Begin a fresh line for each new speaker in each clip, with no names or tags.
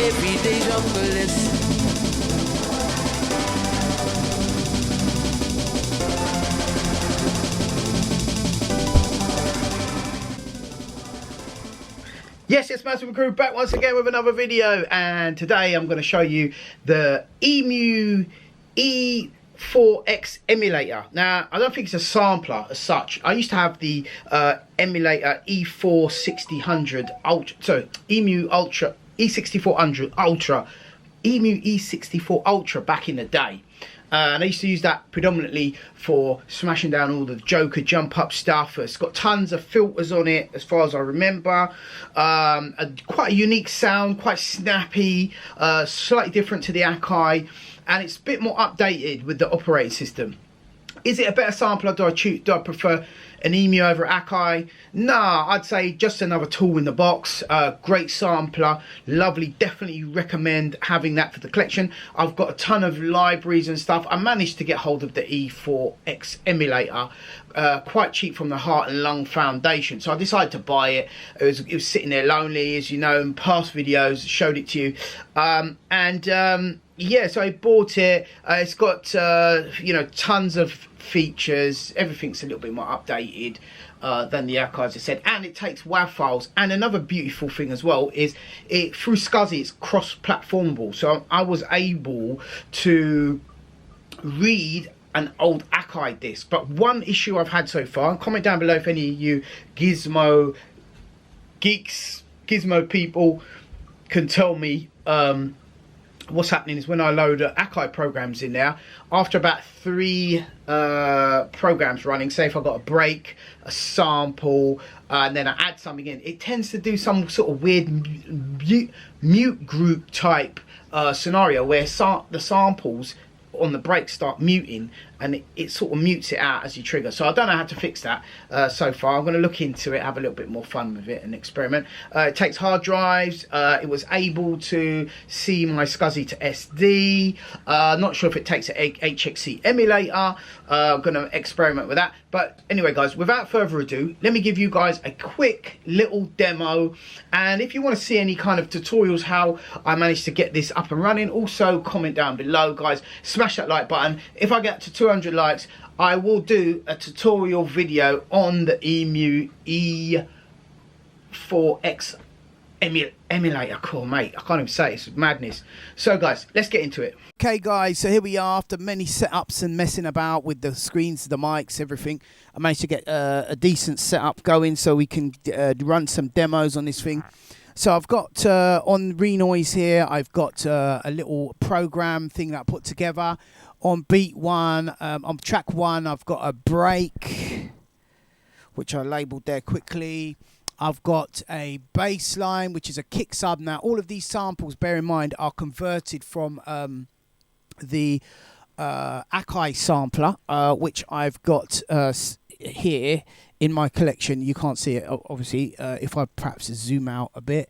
everyday jungle list.
Yes, it's Massive Crew back once again with another video, and today I'm going to show you the Emu E4x Emulator. Now, I don't think it's a sampler as such. I used to have the emulator E460 Ultra, sorry, Emu Ultra, E6400 Ultra, Emu E64 Ultra back in the day. And I used to use that predominantly for smashing down all the Joker jump up stuff. It's got tons of filters on it as far as I remember. Quite a unique sound, quite snappy, slightly different to the Akai. And it's a bit more updated with the operating system. Is it a better sampler? Do I prefer an Emu over Akai? Nah, I'd say just another tool in the box. Great sampler, lovely. Definitely recommend having that for the collection. I've got a ton of libraries and stuff. I managed to get hold of the E4x Emulator quite cheap from the Heart and Lung Foundation, so I decided to buy it. It was sitting there lonely, as you know, in past videos showed it to you. Yeah, so I bought it. It's got you know, tons of features. Everything's a little bit more updated than the Akai, as I said, and it takes WAV files. And another beautiful thing as well is it through SCSI it's cross-platformable, so I was able to read an old Akai disc. But one issue I've had so far, comment down below if any of you Gizmo geeks, Gizmo people can tell me what's happening, is when I load Akai programs in there, after about 3 programs running, say if I've got a break, a sample, and then I add something in, it tends to do some sort of weird mute group type scenario where the samples on the break start muting, and it sort of mutes it out as you trigger. So I don't know how to fix that so far. I'm going to look into it, have a little bit more fun with it and experiment. It takes hard drives. It was able to see my SCSI to SD. Not sure if it takes an HXC emulator. I'm going to experiment with that. But anyway, guys, without further ado, let me give you guys a quick little demo. And if you want to see any kind of tutorials how I managed to get this up and running, also comment down below, guys. Smash that like button. If I get to 200 likes, I will do a tutorial video on the Emu E4x Emulator. Cool, mate. I can't even say it. It's madness. So, guys, let's get into it. Okay, guys, so here we are after many setups and messing about with the screens, the mics, everything. I managed to get a decent setup going so we can run some demos on this thing. So I've got on Renoise here, I've got a little program thing that I put together. On beat 1, on track 1, I've got a break, which I labelled there quickly. I've got a bass line, which is a kick sub. Now, all of these samples, bear in mind, are converted from the Akai sampler, which I've got here in my collection. You can't see it, obviously. If I perhaps zoom out a bit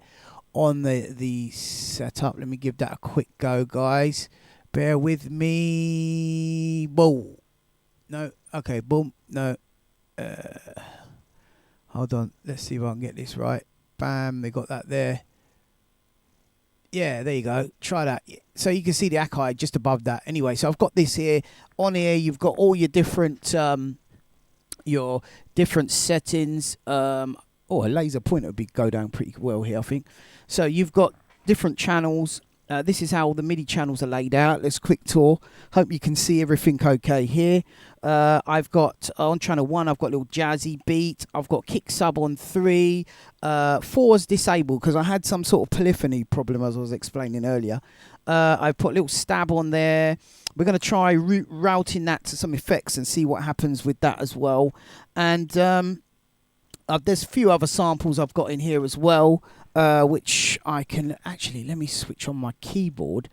on the setup, let me give that a quick go, guys. Bear with me. Whoa. No. Okay. Boom. No. Hold on. Let's see if I can get this right. Bam. They got that there. Yeah, there you go. Try that. So you can see the Akai just above that. Anyway, so I've got this here. On here, you've got all your different settings. Oh, a laser pointer would go down pretty well here, I think. So you've got different channels. This is how all the MIDI channels are laid out. Let's quick tour. Hope you can see everything okay here. I've got on channel 1, I've got a little jazzy beat. I've got kick sub on 3. 4 is disabled because I had some sort of polyphony problem, as I was explaining earlier. I put a little stab on there. We're going to try routing that to some effects and see what happens with that as well. And there's a few other samples I've got in here as well, which I can actually, let me switch on my keyboard,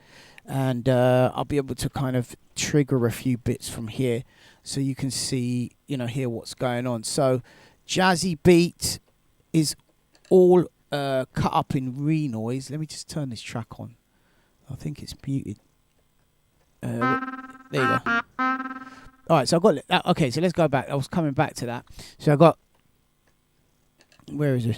and I'll be able to kind of trigger a few bits from here so you can see, you know, hear what's going on. So jazzy beat is all cut up in Renoise. Let me just turn this track on. I think it's muted. There you go. All right, so I've got it. Okay, so let's go back. I was coming back to that. So I got, where is it?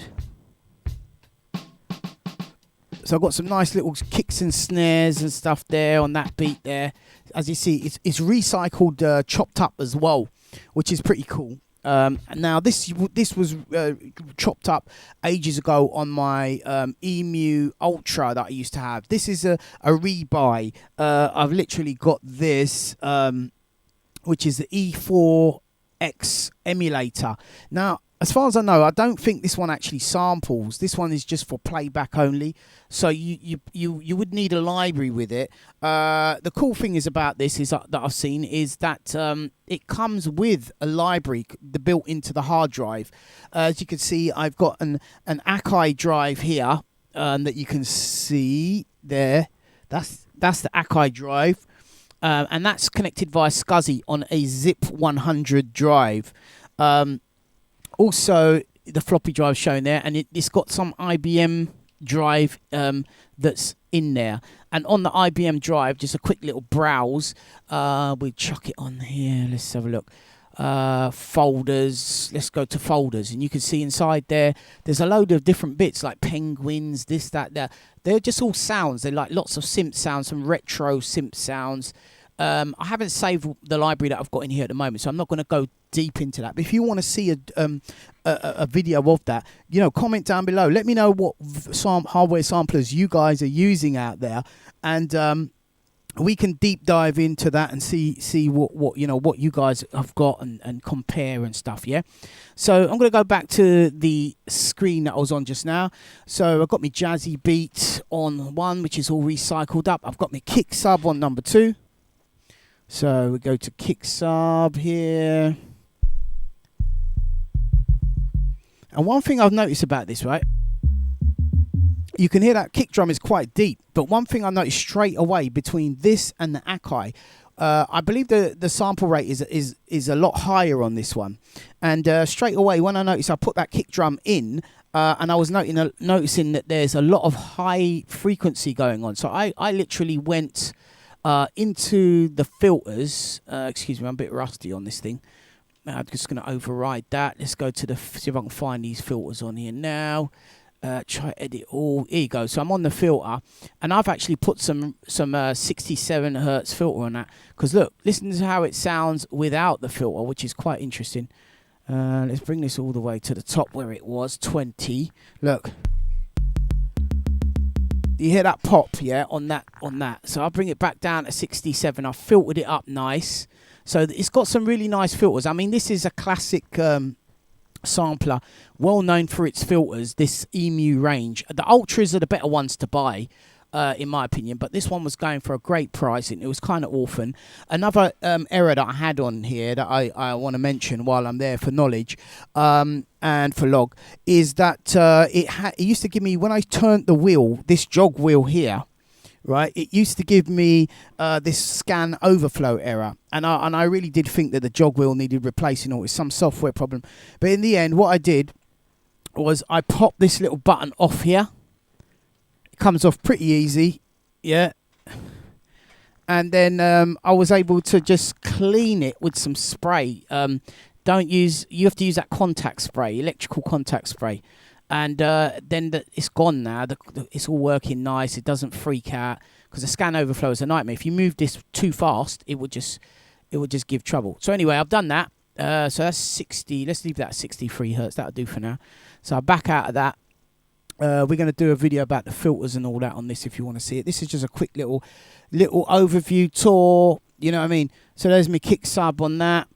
So I've got some nice little kicks and snares and stuff there on that beat there. As you see, it's recycled, chopped up as well, which is pretty cool. Now this was chopped up ages ago on my Emu Ultra that I used to have. This is a rebuy. I've literally got this, which is the E4x Emulator. Now, as far as I know, I don't think this one actually samples. This one is just for playback only. So you would need a library with it. The cool thing is about this is that I've seen is that it comes with a library built into the hard drive. As you can see, I've got an Akai drive here that you can see there. That's the Akai drive, and that's connected via SCSI on a Zip 100 drive. Also, the floppy drive shown there, and it's got some IBM drive that's in there. And on the IBM drive, just a quick little browse. We'll chuck it on here. Let's have a look. Folders. Let's go to folders, and you can see inside there's a load of different bits like penguins, this, that, that. They're just all sounds. They're like lots of synth sounds, some retro synth sounds. I haven't saved the library that I've got in here at the moment, so I'm not going to go deep into that. But if you want to see a video of that, comment down below. Let me know what hardware samplers you guys are using out there, and we can deep dive into that and see what you guys have got and compare and stuff. Yeah. So I'm going to go back to the screen that I was on just now. So I've got my jazzy beat on one, which is all recycled up. I've got my kick sub on number 2. So we go to kick sub here. And one thing I've noticed about this, right? You can hear that kick drum is quite deep. But one thing I noticed straight away between this and the Akai, I believe the sample rate is a lot higher on this one. And straight away, when I noticed I put that kick drum in, and I was noticing that there's a lot of high frequency going on. So I literally went into the filters. Excuse me, I'm a bit rusty on this thing. I'm just going to override that. Let's go to see if I can find these filters on here now. Try edit all. Here you go. So I'm on the filter, and I've actually put some 67 hertz filter on that. Because look, listen to how it sounds without the filter, which is quite interesting. Let's bring this all the way to the top where it was 20. Look. You hear that pop, yeah, on that. So I'll bring it back down to 67. I've filtered it up nice. So it's got some really nice filters. I mean, this is a classic sampler, well known for its filters, this Emu range. The Ultras are the better ones to buy, in my opinion, but this one was going for a great price, and it was kind of orphan. Another error that I had on here that I want to mention while I'm there for knowledge and for log is that it used to give me, when I turned the wheel, this jog wheel here, right, it used to give me this scan overflow error, and I really did think that the jog wheel needed replacing, or it's some software problem. But in the end, what I did was I popped this little button off here. It comes off pretty easy, yeah. And then I was able to just clean it with some spray. You have to use that contact spray, electrical contact spray. And then it's gone now. It's all working nice. It doesn't freak out because the scan overflow is a nightmare. If you move this too fast, it would just give trouble. So anyway, I've done that. So that's 60. Let's leave that at 63 hertz. That'll do for now. So I'll back out of that. We're going to do a video about the filters and all that on this if you want to see it. This is just a quick little overview tour. You know what I mean? So there's my kick sub on that.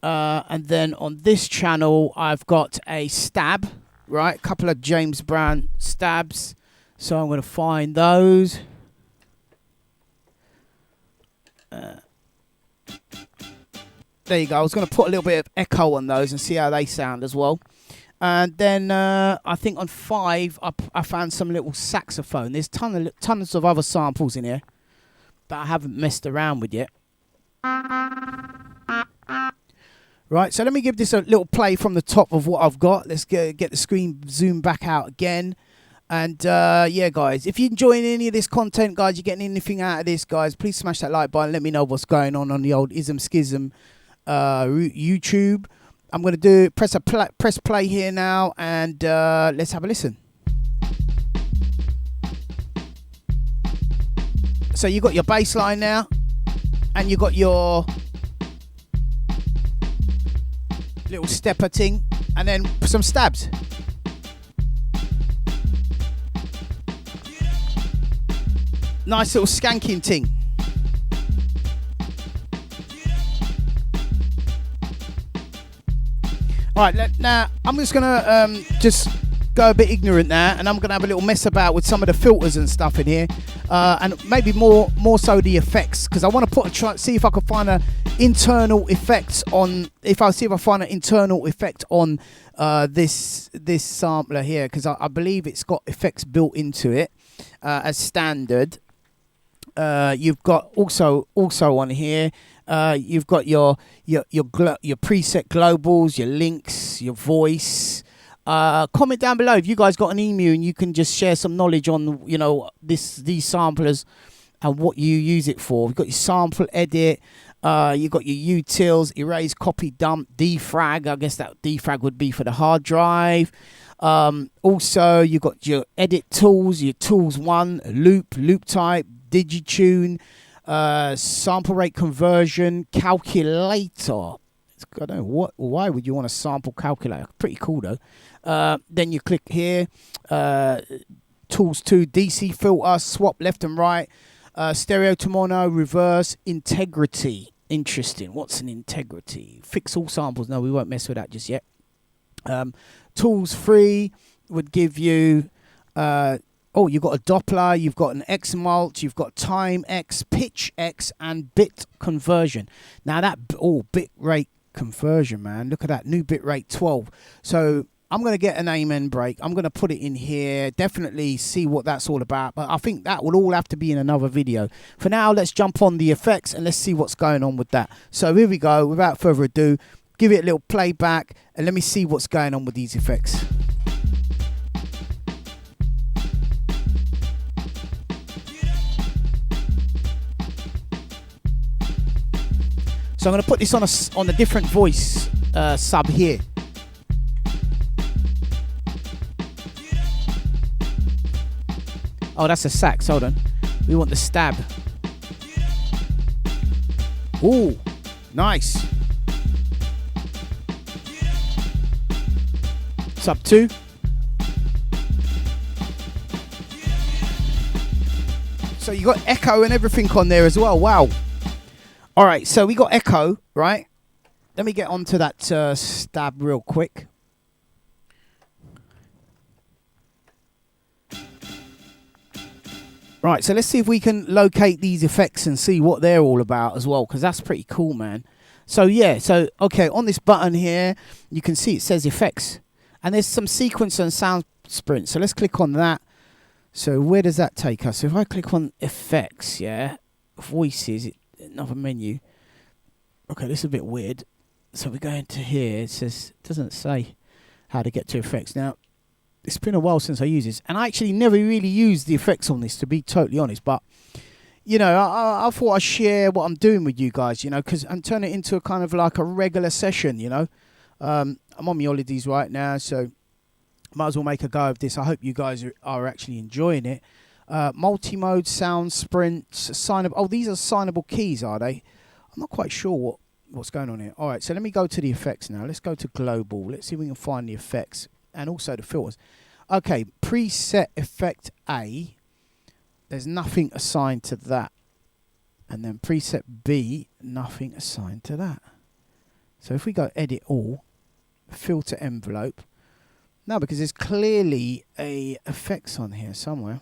And then on this channel, I've got a stab. Right, a couple of James Brown stabs. So I'm going to find those. There you go. I was going to put a little bit of echo on those and see how they sound as well. And then I think on 5, I found some little saxophone. There's tons of other samples in here that I haven't messed around with yet. Right, so let me give this a little play from the top of what I've got. Let's get the screen zoomed back out again. And yeah, guys, if you're enjoying any of this content, guys, you're getting anything out of this, guys, please smash that like button. Let me know what's going on the old Ism Schism YouTube. I'm going to press play here now, and let's have a listen. So you got your bass line now, and you got your little stepper thing, and then some stabs. Nice little skanking thing. Alright, now I'm just gonna just go a bit ignorant now, and I'm gonna have a little mess about with some of the filters and stuff in here, and maybe more so the effects, because I want to see if I can find a internal effects on. If I find an internal effect on this sampler here, because I believe it's got effects built into it as standard. You've got also on here. You've got your preset globals, your links, your voice. Comment down below if you guys got an Emu and you can just share some knowledge on these samplers and what you use it for. You've got your sample edit. You've got your utils, erase, copy, dump, defrag. I guess that defrag would be for the hard drive. Also, you've got your edit tools, your tools 1, loop type, digitune, sample rate conversion, calculator. I don't know why would you want a sample calculator? Pretty cool though. Then you click here, tools 2, DC filter, swap left and right, stereo to mono, reverse, integrity. Interesting. What's an integrity? Fix all samples. No, we won't mess with that just yet. Tools 3 would give you you've got a Doppler, you've got an X mult, you've got time X, pitch X, and bit conversion. Now that bit rate conversion, man, look at that, new bit rate 12. So I'm going to get an amen break. I'm going to put it in here, definitely see what that's all about, but I think that will all have to be in another video. For now, let's jump on the effects and let's see what's going on with that. So here we go. Without further ado, give it a little playback and let me see what's going on with these effects. So I'm going to put this on a different voice sub here. Oh, that's a sax. Hold on. We want the stab. Ooh, nice. Sub 2. So you got echo and everything on there as well. Wow. All right, so we got echo, right? Let me get onto that stab real quick. Right, so let's see if we can locate these effects and see what they're all about as well, because that's pretty cool, man. So yeah, okay, on this button here, you can see it says effects, and there's some sequence and sound sprint. So let's click on that. So where does that take us? So if I click on effects, yeah, voices, another menu. Okay, this is a bit weird. So we go into here. It doesn't say how to get to effects. Now, it's been a while since I used this, and I actually never really used the effects on this, to be totally honest. But I thought I'd share what I'm doing with you guys, and turn it into a kind of like a regular session. I'm on my holidays right now, so might as well make a go of this. I hope you guys are actually enjoying it. Multi-mode, sound, sprints, signable. Oh, these are signable keys, are they? I'm not quite sure what's going on here. All right, so let me go to the effects now. Let's go to global. Let's see if we can find the effects and also the filters. Okay, preset effect A. There's nothing assigned to that. And then preset B, nothing assigned to that. So if we go edit all, filter envelope. No, because there's clearly a effects on here somewhere.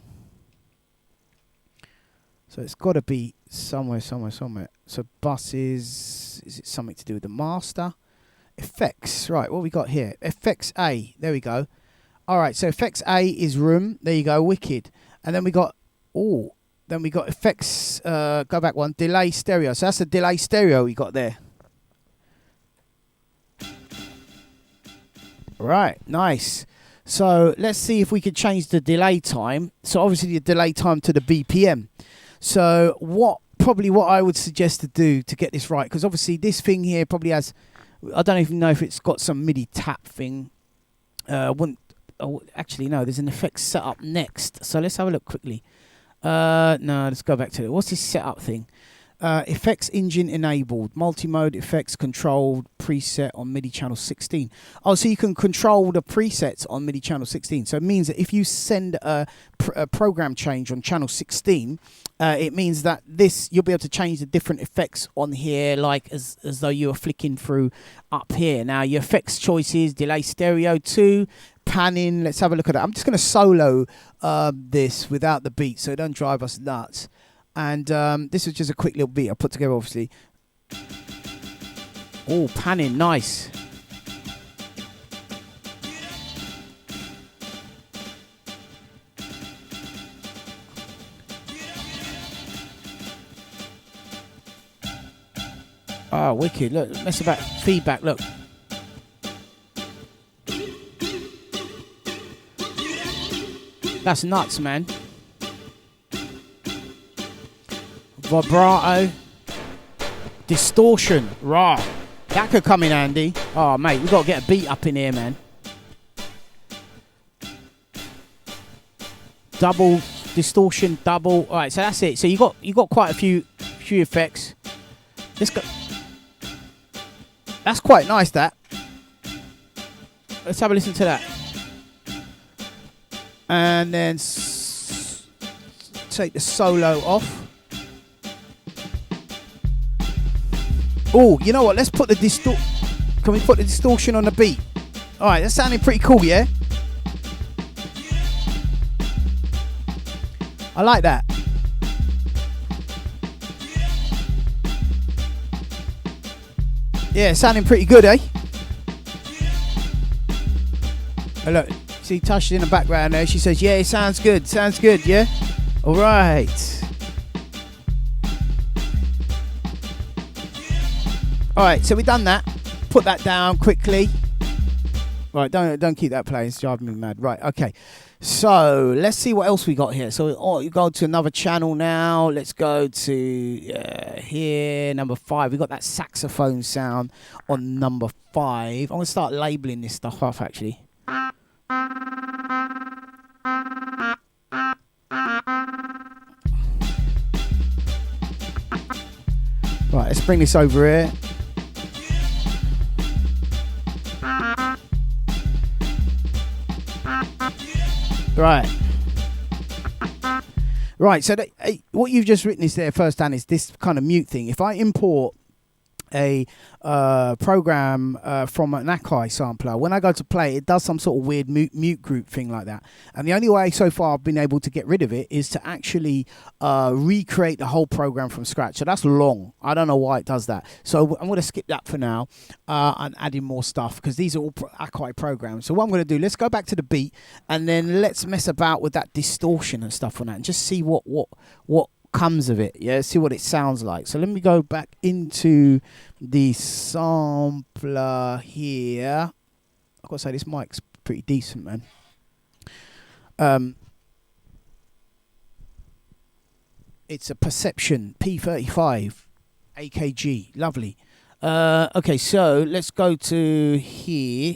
So it's got to be somewhere. So buses, is it something to do with the master? Effects, right, what we got here? Effects A, there we go. All right, so effects A is room. There you go, wicked. And then we got, effects, go back one, delay stereo. So that's the delay stereo we got there. Right, nice. So let's see if we could change the delay time. So obviously the delay time to the BPM. So what I would suggest to do to get this right, because obviously this thing here probably has, I don't even know if it's got some MIDI tap thing. Actually no, there's an effects set up next. So let's have a look quickly. No, let's go back to it. What's this setup thing? Effects engine enabled, multi-mode effects controlled, preset on MIDI channel 16. Oh, so you can control the presets on MIDI channel 16. So it means that if you send a program change on channel 16, it means that you'll be able to change the different effects on here, like as though you were flicking through up here. Now your effects choices: delay stereo 2, panning. Let's have a look at it. I'm just going to solo this without the beat, so don't drive us nuts. And this is just a quick little beat I put together, obviously. Oh, panning, nice. Oh, wicked. Look, mess about feedback, look. That's nuts, man. Vibrato, distortion, raw. That could come in handy. Oh, mate, we've got to get a beat up in here, man. Double distortion, double. All right, so that's it. So you got quite a few effects. Let's go. That's quite nice. That. Let's have a listen to that. And then take the solo off. Oh, you know what? Let's put the Can we put the distortion on the beat? All right, that's sounding pretty cool, yeah? I like that. Yeah, sounding pretty good, eh? Oh, look, see Tasha's in the background there. She says, yeah, it sounds good, yeah? All right. All right, so we've done that. Put that down quickly. Right, don't keep that playing. It's driving me mad. Right, okay. So let's see what else we got here. So you go to another channel now. Let's go to here, number 5. We got that saxophone sound on number 5. I'm gonna start labeling this stuff off actually. Right, let's bring this over here. Right, so what you've just witnessed there firsthand is this kind of mute thing. If I import a program from an Akai sampler, when I go to play, it does some sort of weird mute group thing like that. And the only way so far I've been able to get rid of it is to actually recreate the whole program from scratch. So that's long. I don't know why it does that. So I'm going to skip that for now and add in more stuff because these are all Akai programs. So what I'm going to do, let's go back to the beat and then let's mess about with that distortion and stuff on that and just see what comes of it. Yeah, see what it sounds like. So let me go back into the sampler here. I've got to say this mic's pretty decent, man. It's a Perception P35 AKG. Lovely. Okay, so let's go to here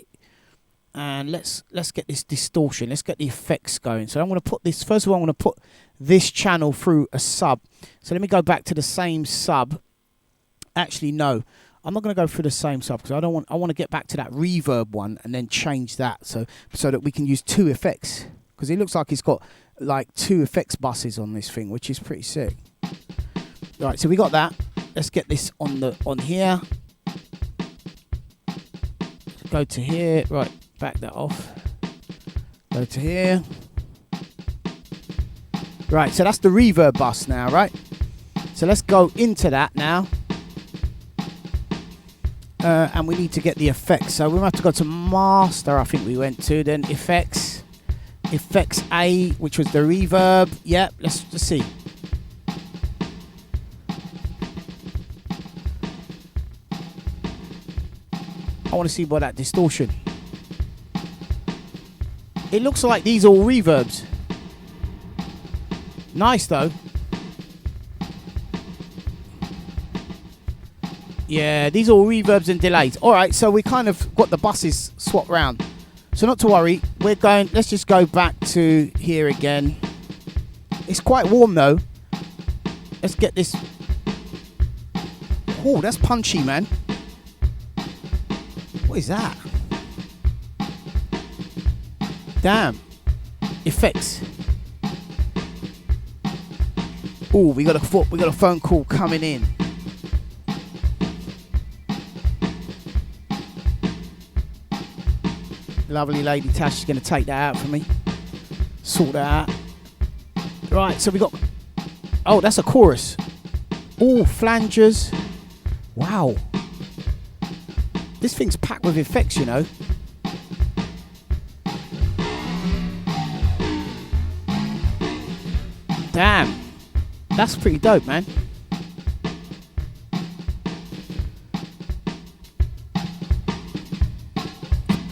and let's get this distortion. Let's get the effects going. So I'm going to put this, first of all, I'm going to put this channel through a sub. So let me go back to the same sub. Actually, no, I'm not going to go through the same sub because I want to get back to that reverb one and then change that so that we can use 2 effects because it looks like it's got like 2 effects buses on this thing, which is pretty sick. Right, so we got that. Let's get this on here. Go to here. Right, back that off. Go to here. Right, so that's the reverb bus now, right? So let's go into that now. And we need to get the effects. So we have to go to master, I think we went to, then effects. Effects A, which was the reverb. Yeah, let's see. I want to see about that distortion. It looks like these are all reverbs. Nice though. Yeah, these are all reverbs and delays. Alright, so we kind of got the buses swapped round. So not to worry, let's just go back to here again. It's quite warm though. Let's get this. Oh, that's punchy, man. What is that? Damn. Effects. Oh, we got a phone call coming in. Lovely lady Tash is going to take that out for me. Sort that out. Right, so we got. Oh, that's a chorus. Oh, flanges. Wow. This thing's packed with effects, you know. Damn. That's pretty dope, man.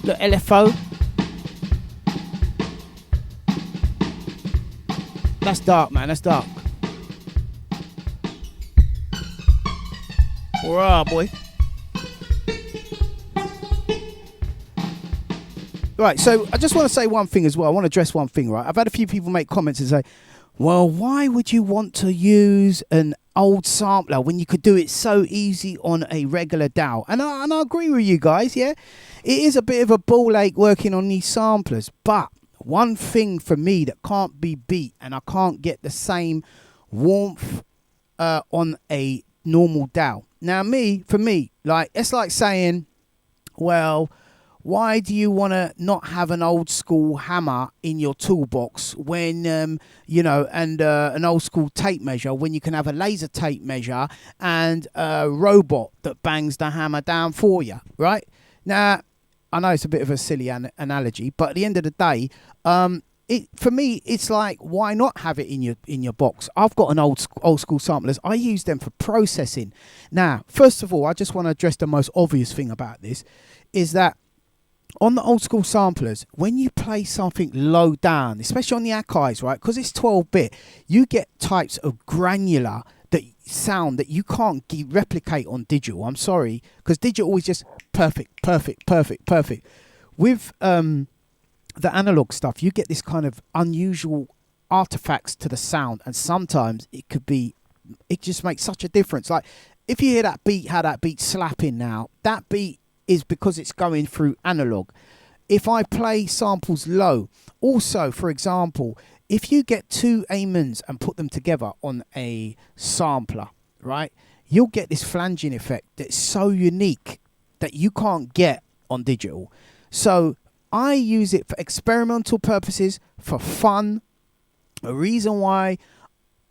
Look, LFO. That's dark, man. That's dark. Alright, boy. Right, so I just want to say one thing as well. I want to address one thing, right? I've had a few people make comments and say, well, why would you want to use an old sampler when you could do it so easy on a regular DAW? And I agree with you guys, yeah? It is a bit of a ball ache working on these samplers, but one thing for me that can't be beat, and I can't get the same warmth on a normal DAW. Now, for me, like, it's like saying, well, why do you want to not have an old school hammer in your toolbox when, you know, and an old school tape measure when you can have a laser tape measure and a robot that bangs the hammer down for you, right? Now, I know it's a bit of a silly analogy, but at the end of the day, for me, it's like, why not have it in your box? I've got an old school samplers. I use them for processing. Now, first of all, I just want to address the most obvious thing about this, is that on the old school samplers, when you play something low down, especially on the Akai's, right, because it's 12-bit, you get types of granular sound that you can't replicate on digital. I'm sorry, because digital is just perfect. With the analog stuff, you get this kind of unusual artifacts to the sound, and sometimes it just makes such a difference. Like, if you hear that beat, how that beat's slapping now, that beat is because it's going through analog. If I play samples low, also, for example, if you get two amens and put them together on a sampler, right, you'll get this flanging effect that's so unique that you can't get on digital. So I use it for experimental purposes, for fun. A reason why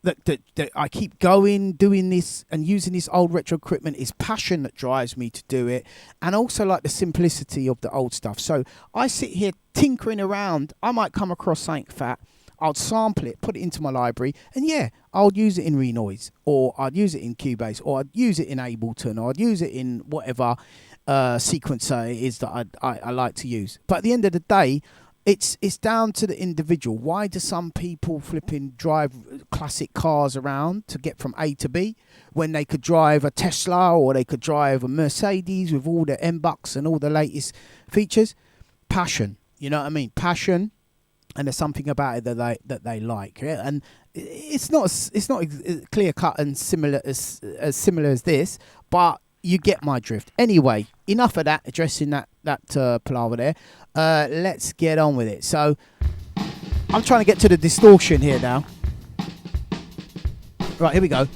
that I keep going, doing this and using this old retro equipment is passion that drives me to do it, and also like the simplicity of the old stuff. So I sit here tinkering around. I might come across something fat. I'll sample it, put it into my library, and yeah, I'll use it in Renoise, or I'd use it in Cubase, or I'd use it in Ableton, or I'd use it in whatever sequencer it is that I like to use. But at the end of the day, it's down to the individual. Why do some people drive classic cars around to get from A to B when they could drive a Tesla, or they could drive a Mercedes with all the M-Bucks and all the latest features? Passion, you know what I mean? Passion, and there's something about it that they like, yeah? And it's not clear cut and similar as this, but you get my drift. Anyway, enough of that, addressing that palaver there. Let's get on with it. So I'm trying to get to the distortion here now. Right, here we go.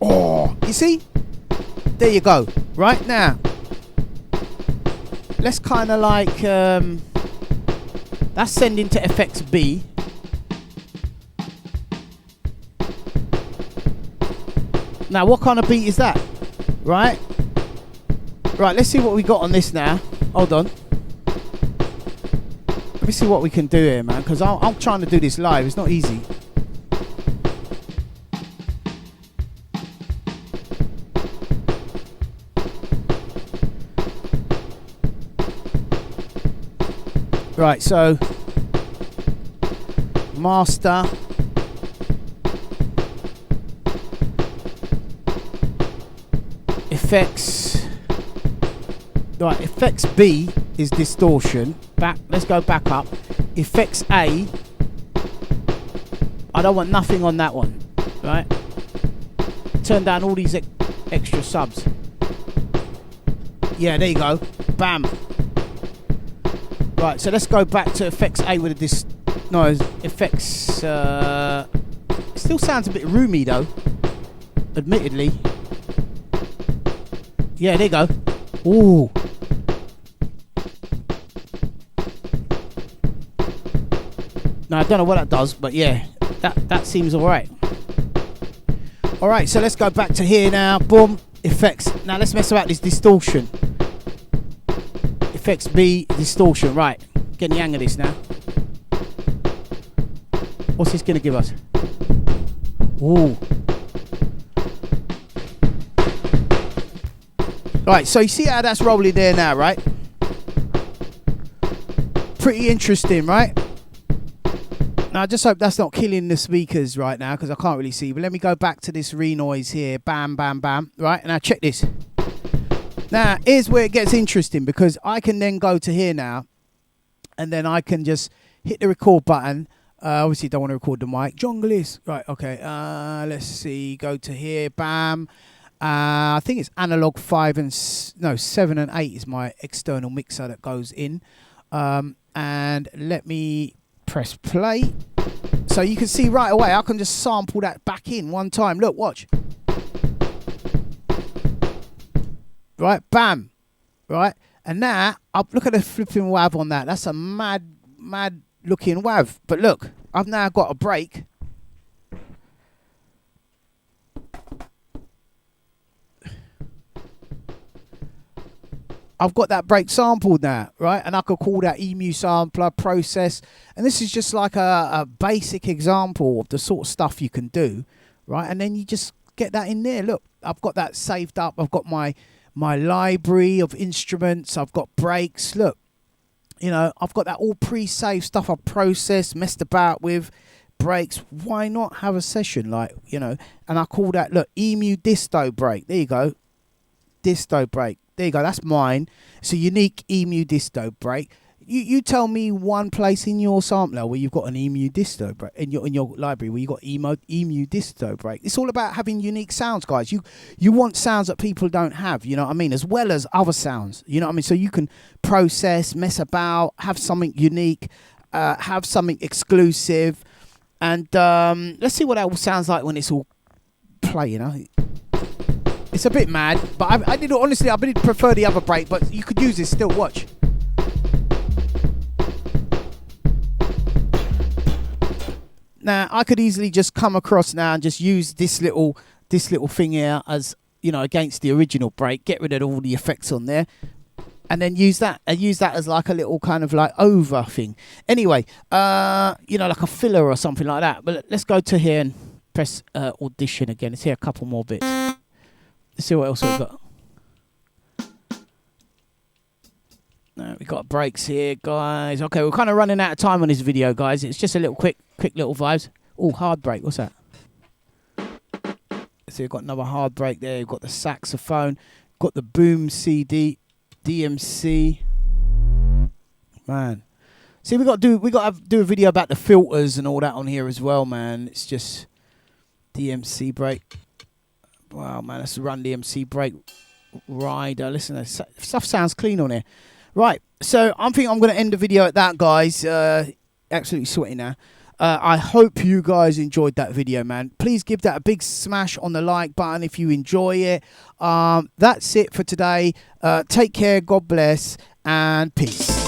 Oh, you see? There you go. Right now, let's kind of like that's sending to FXB. Now, what kind of beat is that? Right, let's see what we got on this now. Hold on. Let me see what we can do here, man, because I'm trying to do this live. It's not easy. Right, so master. Effects. Right, effects B is distortion. Let's go back up. Effects A I don't want nothing on that one, right? Turn down all these extra subs. Yeah, there you go. Bam. Right, so let's go back to effects A with this. No, effects. It still sounds a bit roomy though, admittedly. Yeah, there you go. Ooh. No, I don't know what that does, but yeah, that seems alright. Alright, so let's go back to here now. Boom. Effects. Now let's mess about this distortion. Effects B, distortion. Right. Getting the hang of this now. What's this going to give us? Ooh. Right, so you see how that's rolling there now, right? Pretty interesting, right? Now I just hope that's not killing the speakers right now, because I can't really see. But let me go back to this re-noise here. Bam, bam, bam. Right, now check this. Now, here's where it gets interesting, because I can then go to here now, and then I can just hit the record button. Obviously, don't want to record the mic. Jungle is. Right, okay. Let's see. Go to here. Bam. I think it's analog 5 and... No, 7 and 8 is my external mixer that goes in. And let me press play. So you can see right away, I can just sample that back in one time. Look, watch. Right, bam. Right, and now look at the flipping wav on that. That's a mad looking wav. But look, I've now got a break. I've got that break sampled now, right? And I could call that Emu sampler process. And this is just like a basic example of the sort of stuff you can do, right? And then you just get that in there. Look, I've got that saved up. I've got my library of instruments. I've got breaks. Look, you know, I've got that all pre-saved stuff I've processed, messed about with, breaks. Why not have a session, like, you know? And I call that, look, Emu disto break. There you go. Disto break. There you go. That's mine. It's a unique Emu disto break. You tell me one place in your sampler where you've got an Emu disto break, in your library where you got Emu disto break. It's all about having unique sounds, guys. You want sounds that people don't have, you know what I mean, as well as other sounds, you know what I mean. So you can process, mess about, have something unique, have something exclusive, and let's see what that all sounds like when it's all play. You know, it's a bit mad, but I did honestly. I did prefer the other break, but you could use this still. Watch. Now I could easily just come across now and just use this little thing here as, you know, against the original break. Get rid of all the effects on there, and then use that as like a little kind of like over thing. Anyway, you know, like a filler or something like that. But let's go to here and press audition again. Let's hear a couple more bits. Let's see what else we've got. We've got breaks here, guys. Okay, we're kind of running out of time on this video, guys. It's just a little quick little vibes. Oh, hard break. What's that? So we've got another hard break there. We've got the saxophone. Got the boom CD, DMC. Man, see, we got to do a video about the filters and all that on here as well, man. It's just DMC break. Wow, man, let's run DMC break. Rider. Listen, stuff sounds clean on here. Right, so I think I'm going to end the video at that, guys. Absolutely sweating now. I hope you guys enjoyed that video, man. Please give that a big smash on the like button if you enjoy it. That's it for today. Take care, God bless, and peace.